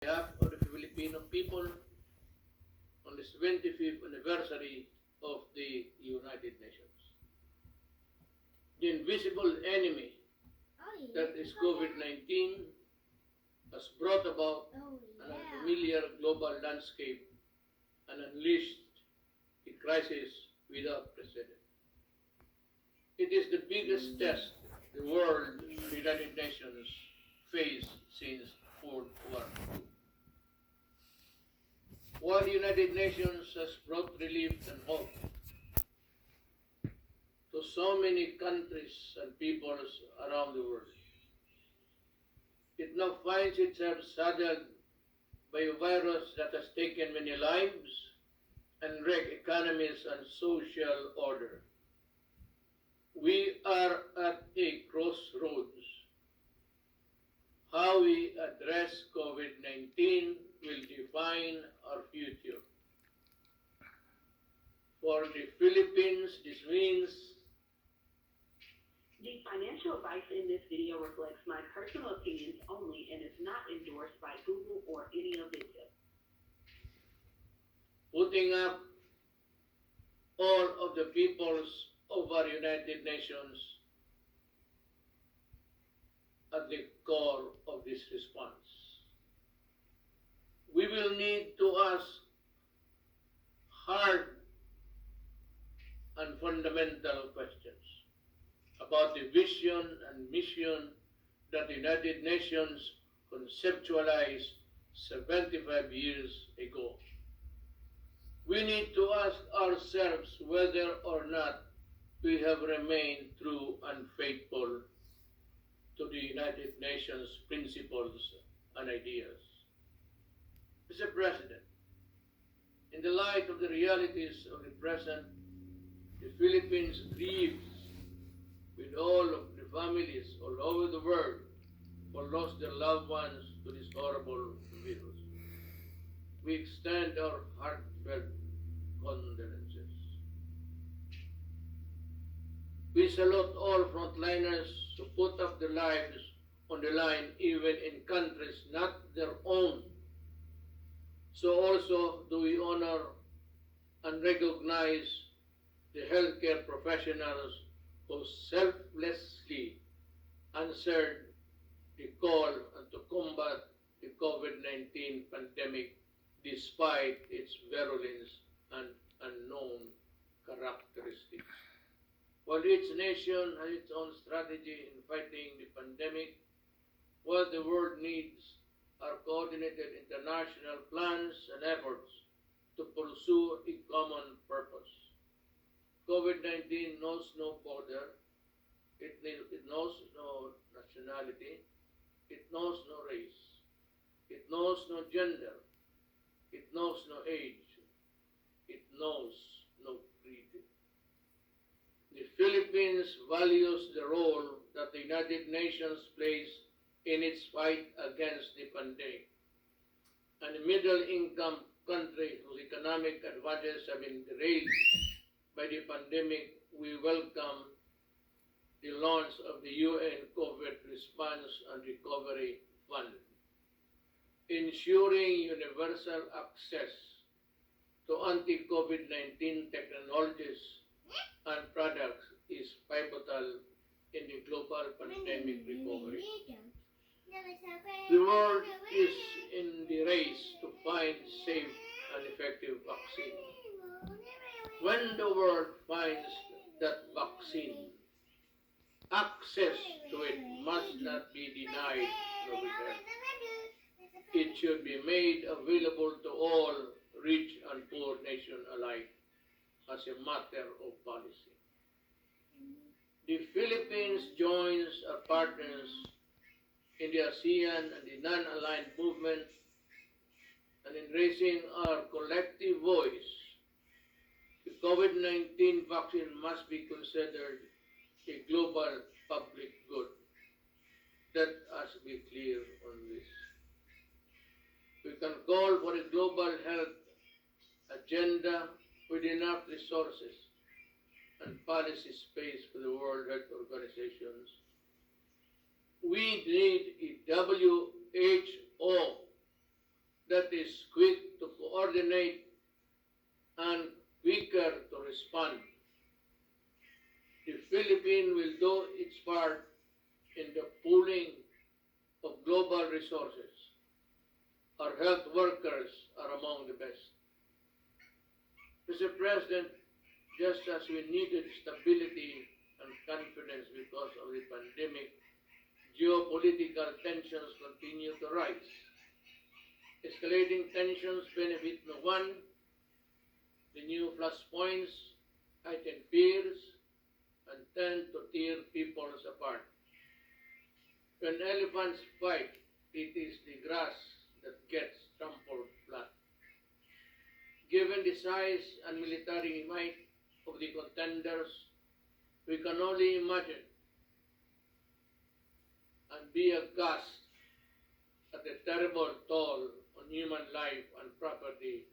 behalf of the Filipino people on this 25th anniversary of the United Nations. The invisible enemy that is COVID-19 has brought about an unfamiliar global landscape and unleashed a crisis without precedent. It is the biggest test the world and the United Nations faced since World War II. While the United Nations has brought relief and hope to so many countries and peoples around the world, it now finds itself saddled by a virus that has taken many lives and wrecked economies and social order. We are at a crossroads. How we address COVID-19 will define our future. For the Philippines, this means The financial advice in this video reflects my personal opinions only and is not endorsed by Google or any of its. putting up all of the peoples of our United Nations at the core of this response. We will need to ask hard and fundamental questions about the vision and mission that the United Nations conceptualized 75 years ago. We need to ask ourselves whether or not we have remained true and faithful to the United Nations principles and ideas. Mr. President, in the light of the realities of the present, the Philippines grieves with all of the families all over the world who lost their loved ones to this horrible virus. We extend our heartfelt condolences. We salute all frontliners who put up their lives on the line even in countries not their own. So also do we honor and recognize the healthcare professionals who selflessly answered the call to combat the COVID-19 pandemic despite its virulence and unknown characteristics. While each nation has its own strategy in fighting the pandemic, what the world needs are coordinated international plans and efforts to pursue a common purpose. COVID-19 knows no border, it knows no nationality, it knows no race, it knows no gender, it knows no age, it knows no creed. The Philippines values the role that the United Nations plays in its fight against the pandemic. And a middle-income country whose economic advantages have been derailed by the pandemic, we welcome the launch of the UN COVID Response and Recovery Fund, ensuring universal access to anti-COVID-19 technologies and products is pivotal in the global pandemic recovery. The world is in the race to find safe and effective vaccine. When the world finds that vaccine, access to it must not be denied nor withheld. It should be made available to all rich and poor nations alike as a matter of policy. The Philippines joins our partners in the ASEAN and the non-aligned movement and in raising our collective voice. The COVID-19 vaccine must be considered a global public good. Let us be clear on this. We can call for a global health agenda with enough resources and policy space for the World Health Organizations. We need a WHO that is quick to coordinate and quicker to respond. The Philippines will do its part in the pooling of global resources. Our health workers are among the best. Mr. President, just as we needed stability and confidence because of the pandemic, geopolitical tensions continue to rise. Escalating tensions benefit no one. The new flashpoints heighten fears and tend to tear peoples apart. When elephants fight, it is the grass that gets trampled flat. Given the size and military might of the contenders, we can only imagine and be aghast at the terrible toll on human life and property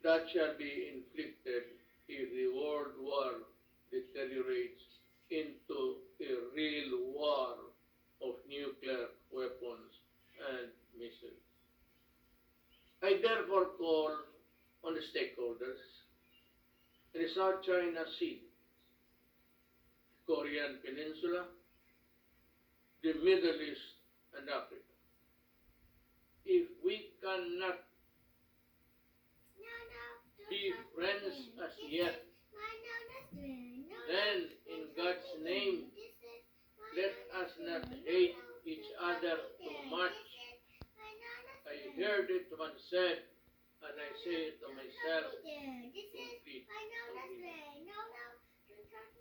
that shall be inflicted if the world war deteriorates into a real war of nuclear weapons and missiles. I therefore call on the stakeholders in the South China Sea, the Korean Peninsula, the Middle East, and Africa. If we cannot be friends as yet, then in God's name, let us not hate each other too much. I heard it once said, and I say it to myself, complete agreement.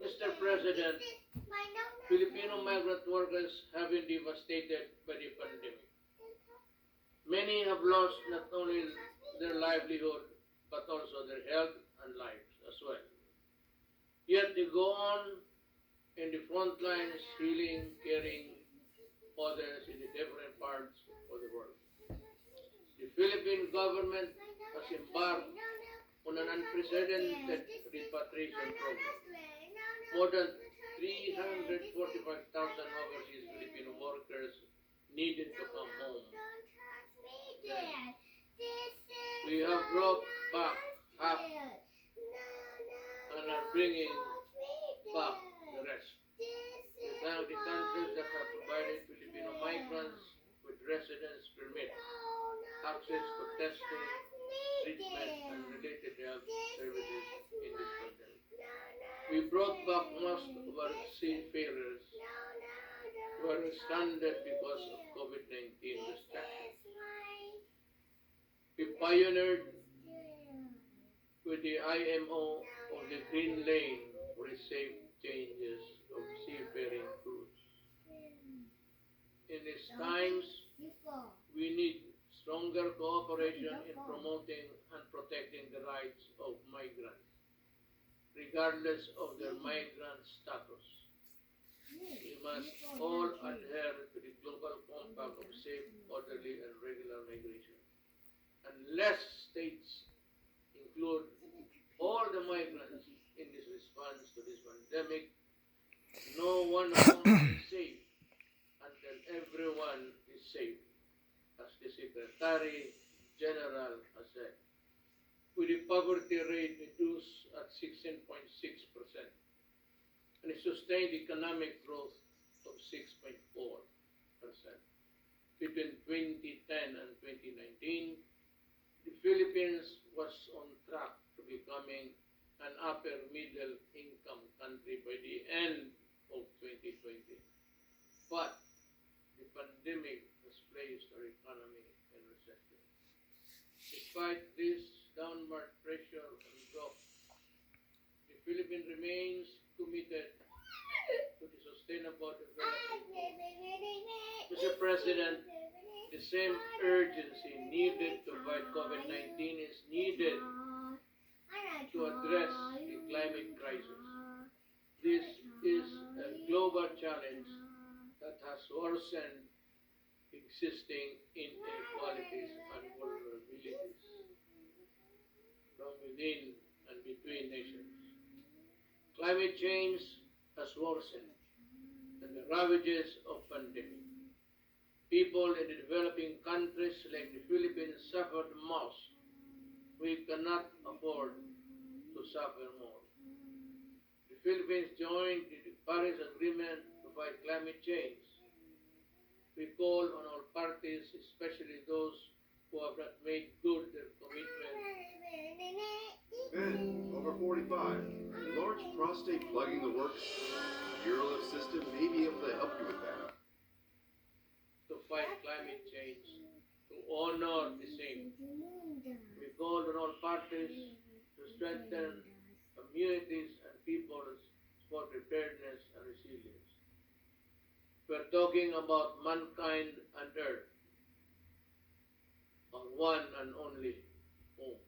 Mr. President, Filipino migrant workers have been devastated by the pandemic. Many have lost not only their livelihood, but also their health and lives as well. Yet they go on in the front lines, healing, caring others in the different parts of the world. The Philippine government has embarked on an unprecedented repatriation program. More than 345,000 overseas Filipino workers needed to come home. We have brought back half and are bringing back the rest. We thank the countries that have provided Filipino migrants with residence permit, access to testing, treatment, and related health services in this pandemic. We brought back most of our seafarers who were stranded because of COVID-19 restrictions. We pioneered with the IMO of the Green Lane for the safe changes of seafaring crews. In these times, we need stronger cooperation in promoting and protecting the rights of migrants, regardless of their migrant status. We must all adhere to the Global Compact of Safe, Orderly, and Regular Migration. Unless states include all the migrants in this response to this pandemic, no one of us is safe until everyone is safe, as the Secretary General has said. With the poverty rate reduced at 16.6% and a sustained economic growth of 6.4%. Between 2010 and 2019, the Philippines was on track to becoming an upper middle income country by the end of 2020. But the pandemic has placed our economy in recession. Despite this downward pressure on growth, the Philippines remains committed to the sustainable development goals. Mr. President, the same urgency needed to fight COVID-19 is needed to address the climate crisis. This is a global challenge that has worsened existing inequalities and vulnerabilities from within and between nations. Climate change has worsened and the ravages of pandemic. People in the developing countries like the Philippines suffer the most. We cannot afford to suffer more. The Philippines joined the Paris Agreement to fight climate change. We call on all parties, especially those who have not made good their commitment. Men over 45, large prostate plugging the works. The UroLift system may be able to help you with that. To fight climate change, to honor the same. We call on all parties to strengthen communities and peoples for preparedness and resilience. We're talking about mankind and Earth, our one and only home.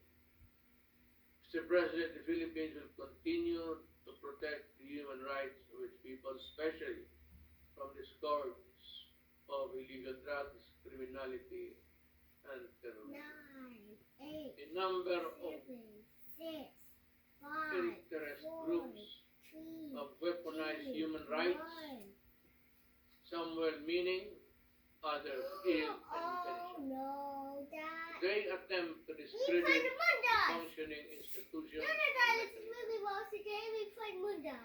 Mr. President, the Philippines will continue to protect the human rights of its people, especially from the scourge of illegal drugs, criminality, and terrorism. A number of interest groups have weaponized human rights, some well-meaning, others ill-intentioned. They attempt to discredit functioning institutions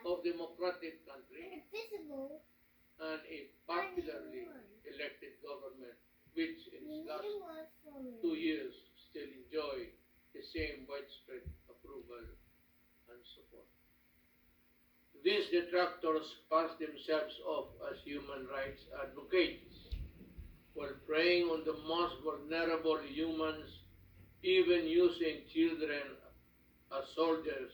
of democratic country and a popularly elected government which in its last 2 years still enjoy the same widespread approval and support. These detractors pass themselves off as human rights advocates while preying on the most vulnerable humans, even using children as soldiers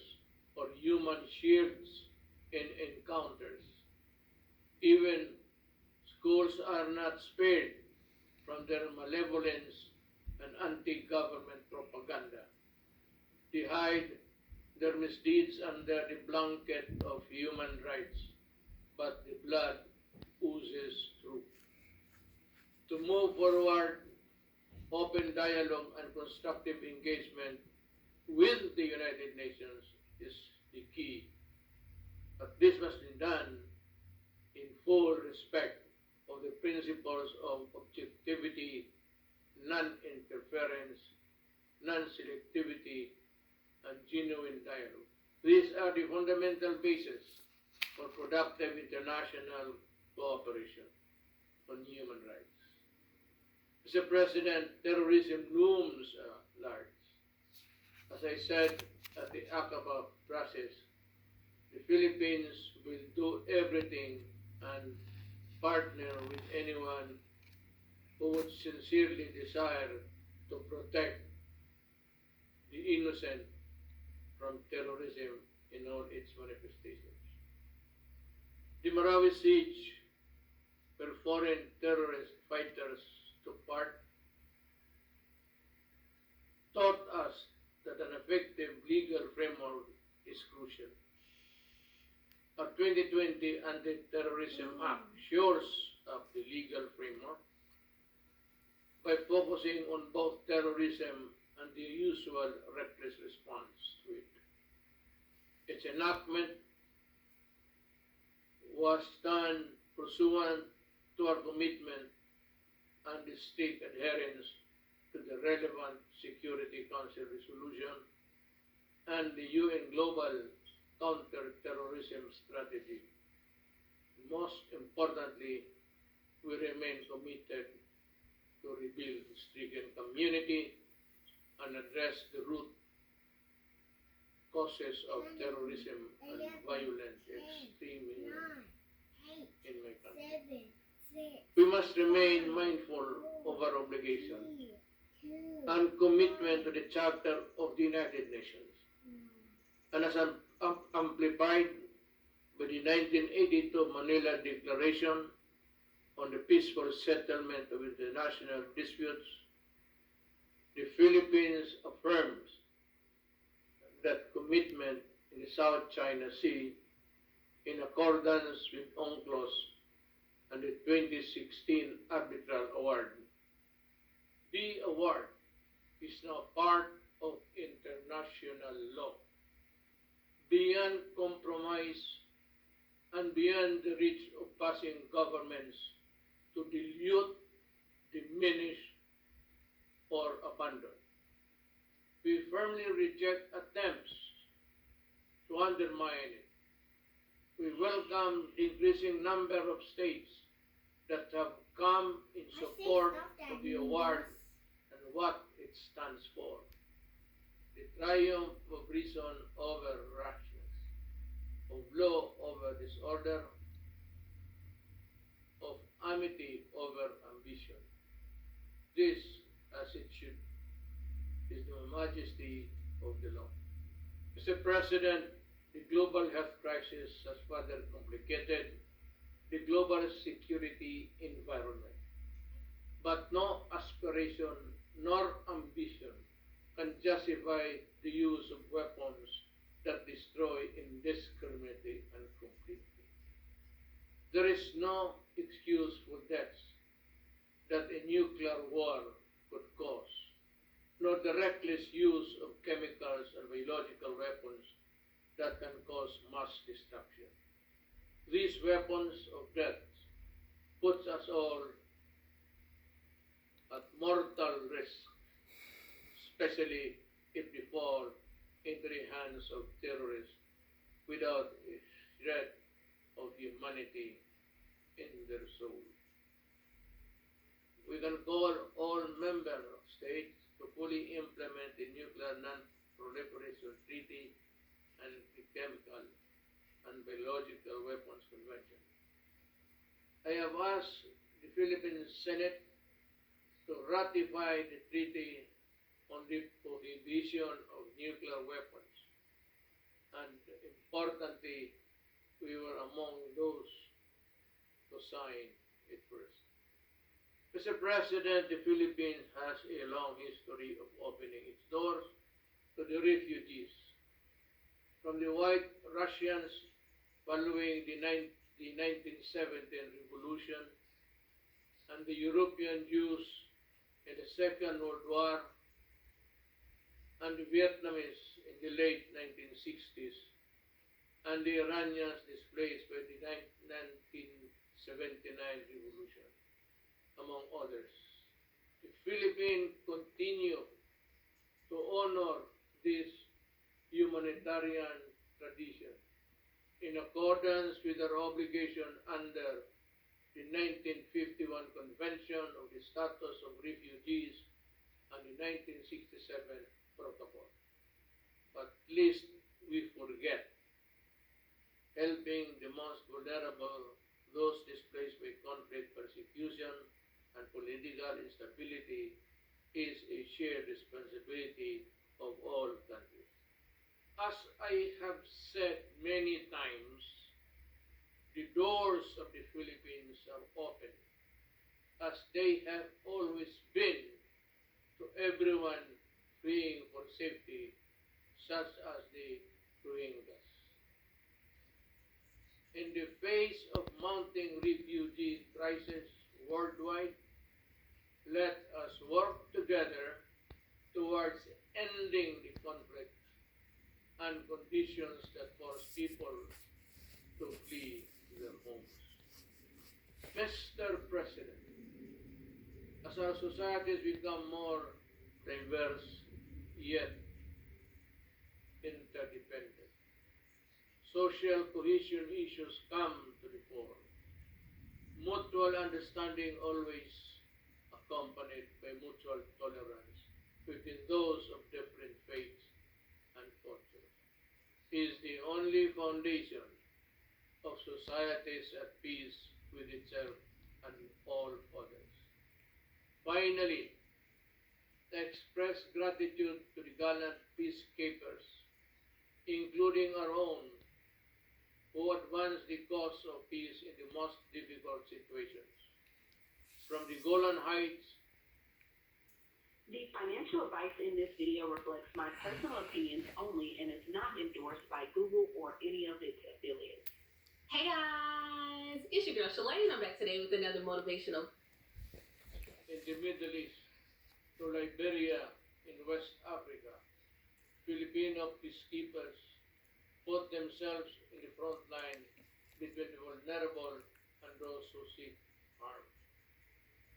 or human shields in encounters. Even schools are not spared from their malevolence and anti-government propaganda. They hide their misdeeds under the blanket of human rights, but the blood oozes through. To move forward, open dialogue and constructive engagement with the United Nations is the key. But this must be done in full respect of the principles of objectivity, non-interference, non-selectivity, and genuine dialogue. These are the fundamental basis for productive international cooperation on human rights. Mr. President, terrorism looms large. As I said at the Aqaba process, the Philippines will do everything and partner with anyone who would sincerely desire to protect the innocent from terrorism in all its manifestations. The Marawi siege, where foreign terrorist fighters took part, taught us that an effective legal framework is crucial. Our 2020 Anti-Terrorism Act shores up the legal framework by focusing on both terrorism and the usual reckless response to it. Its enactment was done pursuant to our commitment and the strict adherence to the relevant Security Council resolution and the UN Global Counter-Terrorism Strategy. Most importantly, we remain committed to rebuild the stricken community and address the root causes of terrorism and violent extremism in my country. We must remain mindful of our obligation and commitment to the Charter of the United Nations, and as amplified by the 1982 Manila Declaration on the peaceful settlement of international disputes, the Philippines affirms that commitment in the South China Sea in accordance with UNCLOS and the 2016 Arbitral Award. The award is now part of international law, beyond compromise and beyond the reach of passing governments to dilute diminish, or abandon. We firmly reject attempts to undermine it. We welcome the increasing number of states that have come in support of the award and what it stands for. The triumph of reason over rashness, of law over disorder, of amity over ambition. This, as it should, is the majesty of the law. Mr. President, the global health crisis has further complicated the global security environment. But no aspiration nor ambition can justify the use of weapons that destroy indiscriminately and completely. There is no excuse for deaths that a nuclear war could cause, nor the reckless use of chemicals and biological weapons that can cause mass destruction. These weapons of death puts us all at mortal risk, especially if they fall into the hands of terrorists without a shred of humanity in their soul. We can call all member states to fully implement the Nuclear Non-Proliferation Treaty and the Chemical and Biological Weapons Convention. I have asked the Philippine Senate to ratify the treaty on the prohibition of nuclear weapons, and importantly, we were among those to sign it first. Mr. President, the Philippines has a long history of opening its doors to the refugees. From the White Russians following the 1917 revolution and the European Jews in the Second World War and the Vietnamese in the late 1960s and the Iranians displaced by the 1979 revolution, among others. The Philippines continue to honor this humanitarian tradition in accordance with our obligation under the 1951 Convention of the Status of Refugees and the 1967 Protocol. But least we forget, helping the most vulnerable, those displaced by conflict, persecution, and political instability is a shared responsibility of all countries. As I have said many times, the doors of the Philippines are open, as they have always been, to everyone fleeing for safety, such as the Rohingyas. In the face of mounting refugee crisis worldwide, let us work together towards ending the conflict and conditions that force people to flee their homes. Mr. President, as our societies become more diverse yet interdependent, social cohesion issues come to the fore. Mutual understanding always accompanied by mutual tolerance between those of different faiths and cultures is the only foundation of societies at peace with itself and all others. Finally, I express gratitude to the gallant peacekeepers, including our own, who advanced the cause of peace in the most difficult situations. From the Golan Heights. The financial advice in this video reflects my personal opinions only and is not endorsed by Google or any of its affiliates. Hey guys, it's your girl Shalane. I'm back today with another motivational. In the Middle East, to Liberia in West Africa, Filipino peacekeepers put themselves in the front line between the vulnerable and those who seek harm.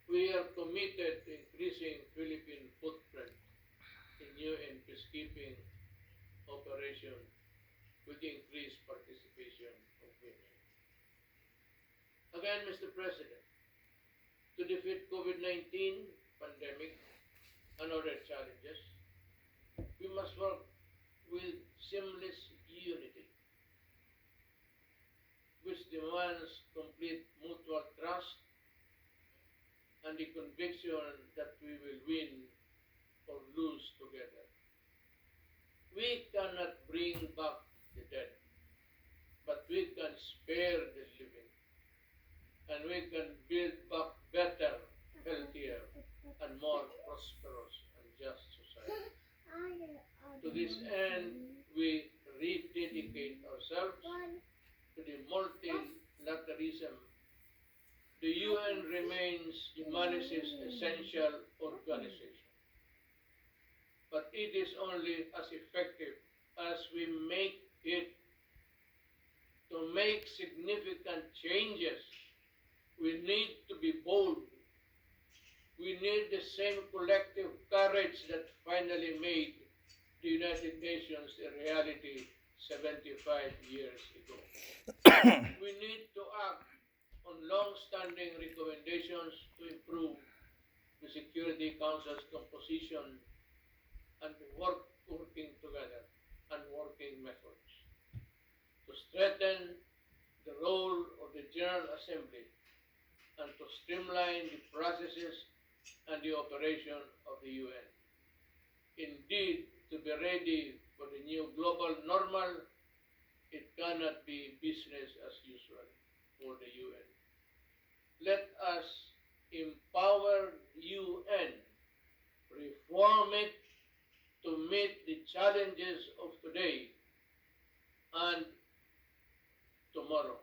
We are committed to increasing Philippine footprint in UN peacekeeping operation with increased participation of women. Again, Mr. President, to defeat COVID-19 pandemic and other challenges, we must work with seamless unity, which demands complete mutual trust and the conviction that we will win or lose together. We cannot bring back the dead, but we can spare the living, and we can build back better, healthier, and more prosperous and just society. To this end, we rededicate ourselves to the multilateralism. The UN remains humanity's essential organization, but it is only as effective as we make it. To make significant changes, we need to be bold. We need the same collective courage that finally made the United Nations a reality 75 years ago. We need to act on long-standing recommendations to improve the Security Council's composition and working together and working methods to strengthen the role of the General Assembly and to streamline the processes and the operation of the UN. Indeed, to be ready for the new global normal, it cannot be business as usual for the UN. Let us empower UN, reform it to meet the challenges of today and tomorrow.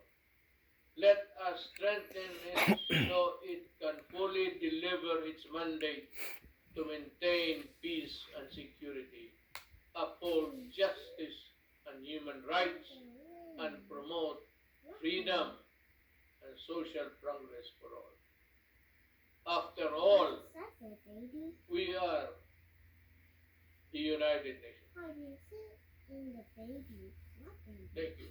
Let us strengthen it so it can fully deliver its mandate to maintain peace and security, uphold justice and human rights, and promote freedom and social progress for all. After all, we are the United Nations. Thank you.